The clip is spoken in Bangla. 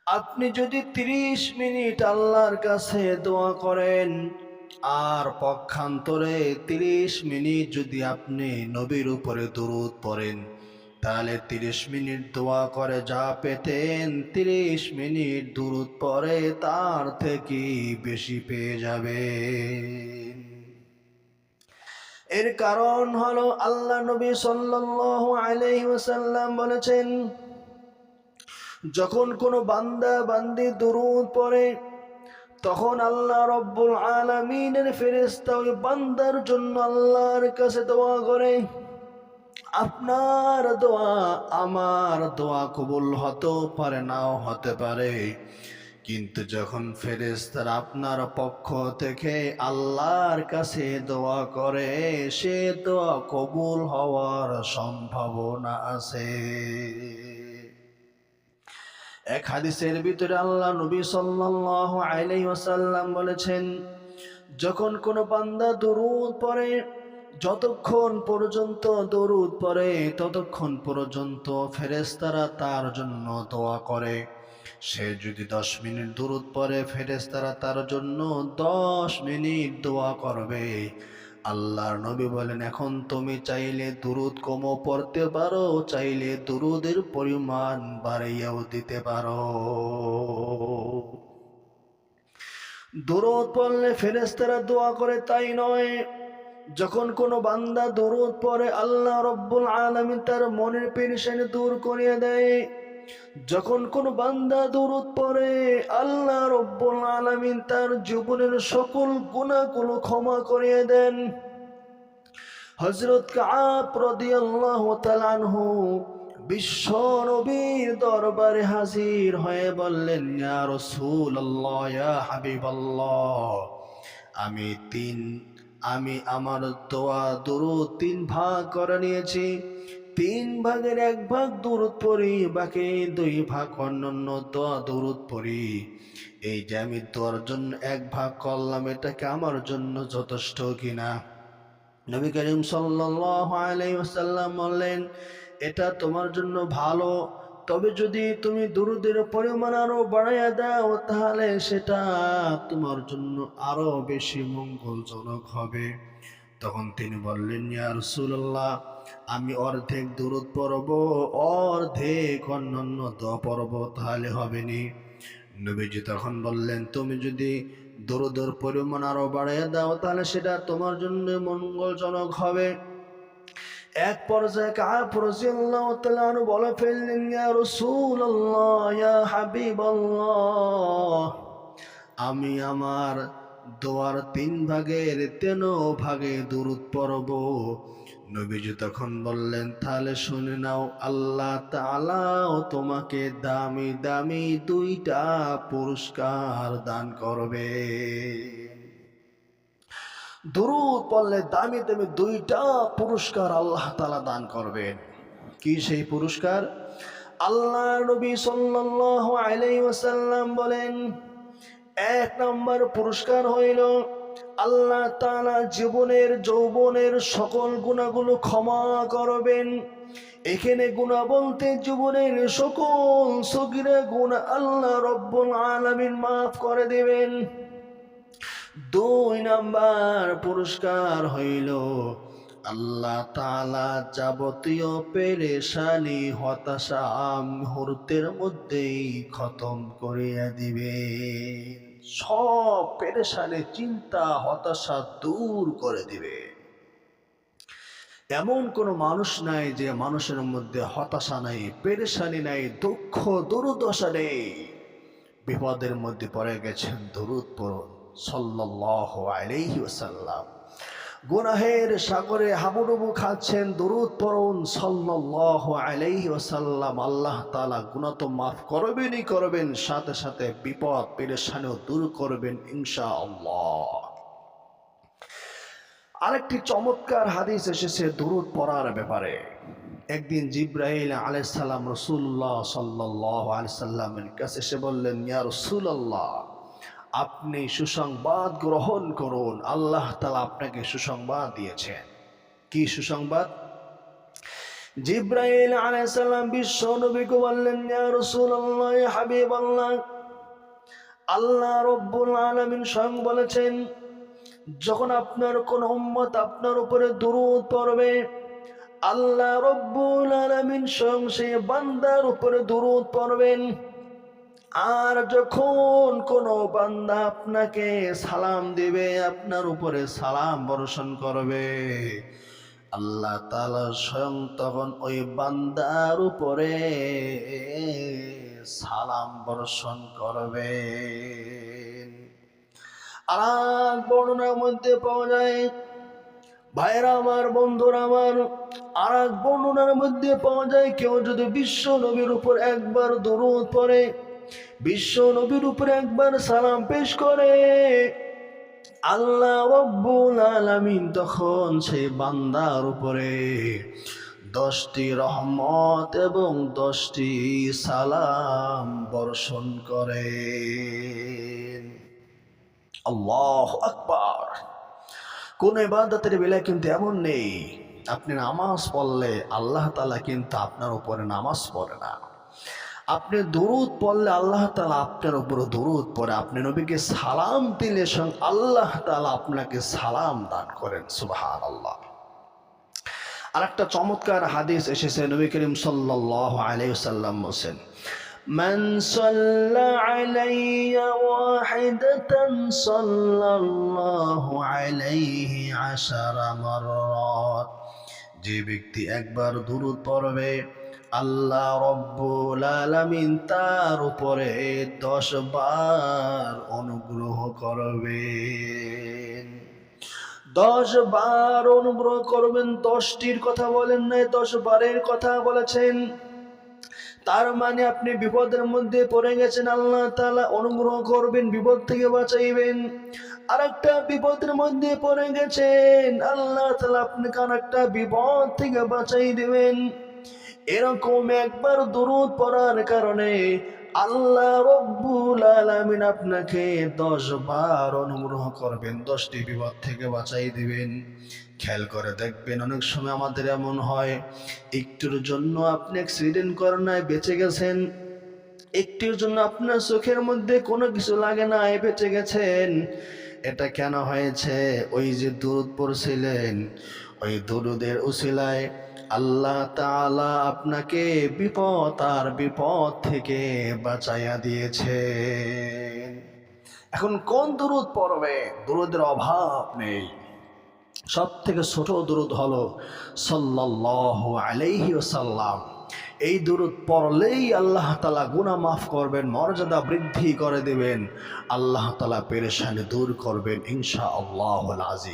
আপনি যদি 30 মিনিট আল্লাহর কাছে দোয়া করেন, আর পক্ষান্তরে 30 মিনিট যদি আপনি নবীর উপরে দরুদ পড়েন, তাহলে 30 মিনিট দোয়া করে যা পেতেন, 30 মিনিট দরুদ পড়ে তার থেকে বেশি পেয়ে যাবেন। এর কারণ হলো আল্লাহ নবী সাল্লাল্লাহু আলাইহি ওয়াসাল্লাম বলেছেন, যখন কোনো বান্দা বান্দি দরুদ পড়ে, তখন আল্লাহ রব্বুল আলামিনের ফেরেশতা ওই বান্দার জন্য আল্লাহর কাছে দোয়া করে। আপনার দোয়া আমার দোয়া কবুল হতেও পারে, নাও হতে পারে, কিন্তু যখন ফেরেশতারা আপনার পক্ষ থেকে আল্লাহর কাছে দোয়া করে, সে দোয়া কবুল হওয়ার সম্ভাবনা আছে। এক হাদিসের ভিতরে আল্লাহ নবী সাল্লাল্লাহু আলাইহি ওয়াসাল্লাম বলেছেন, যখন কোনো বান্দা দরুদ পড়ে, যতক্ষণ পর্যন্ত দরুদ পড়ে ততক্ষণ পর্যন্ত ফেরেশতারা তার জন্য দোয়া করে। সে যদি 10 মিনিট দরুদ পড়ে, ফেরেশতারা তার জন্য 10 মিনিট দোয়া করবে। আল্লাহর নবী বলেন, এখন তুমি চাইলে দুরুদ কমও পড়তে পারো, চাইলে দুরুদের পরিমাণ বাড়িয়েও দিতে পারো। দুরুদ পড়লে ফেরেশতারা দোয়া করে তাই নয়, যখন কোনো বান্দা দুরুদ পড়ে আল্লাহ রব্বুল আলামিন তার মনের পেরেশানি দূর করিয়ে দেয়। যখন কোনো বান্দা দুরুদ পড়ে আল্লাহ রব্বুল আলামিন তার জীবনের সকল গুনাহগুলো ক্ষমা করিয়ে দেন। হযরত কাব রাদিয়াল্লাহু তাআলা আনহু বিশ্ব নবীর দরবারে হাজির হয়ে বললেন, ইয়া রাসূলুল্লাহ, ইয়া হাবিবাল্লাহ, আমি আমার দোয়া দুরুদ 3 ভাগ করে নিয়েছি। 3 ভাগের 1 ভাগ দুরুদ পড়ি, বাকি 2 ভাগ অন্যান্য দোয়া দুরুদ পড়ি। এই যে আমি দোয়ার জন্য 1 ভাগ করলাম, এটা কি আমার জন্য যথেষ্ট কিনা? নবী করিম সাল্লাল্লাহু আলাইহি ওয়াসাল্লাম বললেন, এটা তোমার জন্য ভালো, তবে যদি তুমি দুরুদের পরিমাণ আরো বাড়াইয়া দাও, তাহলে সেটা তোমার জন্য আরো বেশি মঙ্গলজনক হবে। তখন তিনি বললেন, ইয়া রাসূলুল্লাহ, আমি অর্ধেক দুরুদ পড়ব, অর্ধেক অন্যান্য দোয়া পড়ব, তাহলে হবে নি? নবীজি তখন বললেন, তুমি যদি দরুদের পরিমাণ আরো বাড়াইয়া দাও, তাহলে সেটা তোমার জন্য মঙ্গলজনক হবে। এক পর্যায়ে কাব রাদিয়াল্লাহু তাআলা আনহু বলে ফেললেন, ইয়া রাসূলুল্লাহ, ইয়া হাবিবাল্লাহ, আমি আমার দোয়ার 3 ভাগের 3 ভাগে দুরূদ পড়ব। নবীজি তখন বললেন, তাহলে শুনে নাও, আল্লাহ তাআলাও তোমাকে দামি দামি 2টা পুরস্কার দান করবে। দুরূদ পড়লে দামি দামি 2টা পুরস্কার আল্লাহ তাআলা দান করবেন। কি সেই পুরস্কার? আল্লাহ নবী সাল্লাল্লাহু আলাইহি ওয়াসাল্লাম বলেন, 1 নম্বর পুরস্কার হইল আল্লাহ তাআলা জীবনের যৌবনের সকল গুনাহগুলো ক্ষমা করবেন। এখানে গুনাহ বলতে জীবনের সকল সগীরা গুনাহ আল্লাহ রব্বুল আলামিন মাফ করে দিবেন। 2 নাম্বার পুরস্কার হইল আল্লাহ তাআলা যাবতীয় পেরেশানি হতাশা মুহূর্তের মধ্যেই খতম করিয়া দিবে। সব পেরেশানি চিন্তা হতাশা দূর করে দিবে। এমন কোনো মানুষ নাই যে মানুষের মধ্যে হতাশা নাই, পেরেশানি নাই, দুঃখ দুর্দশা নেই। বিপদের মধ্যে পড়ে গেছেন, দরুদ পড়ুন সাল্লাল্লাহু আলাইহি ওয়াসাল্লাম। গুনাহের সাগরে হাবুডুবু খাচ্ছেন, দরুদ পড়ুন সাল্লাল্লাহু আলাইহি ওয়াসাল্লাম। আল্লাহ তাআলা গুনাহ তো মাফ করবেনই করবেন, সাথে সাথে বিপদ পেরেশানিও দূর করবেন ইনশাআল্লাহ। আরেকটি চমৎকার হাদিস এসেছে দরুদ পড়ার ব্যাপারে। একদিন জিবরাইল আলাইহিস সালাম রাসূলুল্লাহ সাল্লাল্লাহু আলাইহি সাল্লামের কাছে এসে বললেন, ইয়া রাসূলুল্লাহ, আপনি সুসংবাদ গ্রহণ করুন, আল্লাহ তাআলা আপনাকে সুসংবাদ দিয়েছেন। কি সুসংবাদ? জিব্রাইল আলাইহিস সালাম বিশ্ব নবীকে বললেন, ইয়া রাসূলুল্লাহ, ইয়া হাবিবাল্লাহ, আল্লাহ রাব্বুল আলামিন স্বয়ং বলেছেন, যখন আপনার কোন উম্মত আপনার উপরে দুরূদ পড়বে, আল্লাহ রাব্বুল আলামিন স্বয়ং সেই বান্দার উপরে দুরূদ পড়বেন। আর যখন কোন বান্দা আপনাকে সালাম দিবে, আপনার উপরে সালাম বর্ষণ করবে, আল্লাহ তাআলা স্বয়ং তখন ওই বান্দার উপরে সালাম বর্ষণ করবে। আর বর্ণনার মধ্যে পাওয়া যায়, ভাইরা আমার, বন্ধুরা আমার, আর এক বর্ণনার মধ্যে পাওয়া যায়, কেউ যদি বিশ্ব নবীর উপর একবার দরুদ পড়ে, বিশ্ব নবীর উপর একবার সালাম পেশ করে, আল্লাহ রাব্বুল আলামিন তখন সেই বান্দার উপরে 10টি রহমত এবং 10টি সালাম বর্ষণ করেন। আল্লাহু আকবার। কোন ইবাদতের বেলায় কিন্তু এমন নেই আপনি নামাজ পড়লে আল্লাহ তাআলা কিন্তু আপনার উপরে নামাজ পড়ে না। আপনি দুরূদ পড়লে আল্লাহ তাআলা আপনার উপরে দুরূদ পড়ে। আপনি নবীকে সালাম দিলে স্বয়ং আল্লাহ তাআলা আপনাকে সালাম দান করেন। সুবহানাল্লাহ। আরেকটা চমৎকার হাদিস এসেছে, নবী করিম সাল্লাল্লাহু আলাইহি ওয়াসাল্লাম বলেন, মান সাল্লা আলাইয়া ওয়াহিদাতান সাল্লাল্লাহু আলাইহি 10 মাররাত। যে ব্যক্তি একবার দুরূদ পড়বে, আল্লাহ রাব্বুল আলামিন তার উপরে 10 বার অনুগ্রহ করবেন। 10 বার অনুগ্রহ করবেন। 10টির কথা বলেন নাই, 10 বারের কথা বলেছেন। তার মানে আপনি বিপদের মধ্যে পড়ে গেছেন, আল্লাহ তাআলা অনুগ্রহ করবেন, বিপদ থেকে বাঁচাইবেন। আরেকটা বিপদের মধ্যে পড়ে গেছেন, আল্লাহ তাআলা আপনাকে আরেকটা বিপদ থেকে বাঁচাই দিবেন। এরকম একবার দুরূদ পড়ার কারণে আল্লাহ রাব্বুল আলামিন আপনাকে 10 বার অনুগ্রহ করবেন, 10টি বিপদ থেকে বাঁচাই দিবেন। খেয়াল করে দেখবেন, অনেক সময় আমাদের এমন হয়, একটুর জন্য আপনি অ্যাক্সিডেন্ট করেন নাই, বেঁচে গেছেন। একটুর জন্য আপনার চোখের মধ্যে কোনো কিছু লাগে নাই, বেঁচে গেছেন। এটা কেন হয়েছে? ওই যে দুরূদ পড়ছিলেন, ওই দুরূদের উসিলায় আল্লাহ তাআলা আপনাকে বিপদ আর বিপদ থেকে বাঁচাইয়া দিয়েছেন। এখন কোন দুরূদ পড়বে? দুরূদের অভাব নেই। সব থেকে ছোট দুরূদ হলো সাল্লাল্লাহু আলাইহি ওয়াসাল্লাম। এই দুরূদ পড়লেই আল্লাহ তাআলা গুনাহ মাফ করবেন, মর্যাদা বৃদ্ধি করে দিবেন, আল্লাহ তাআলা পেরেশানি দূর করবেন ইনশাআল্লাহুল আজিম।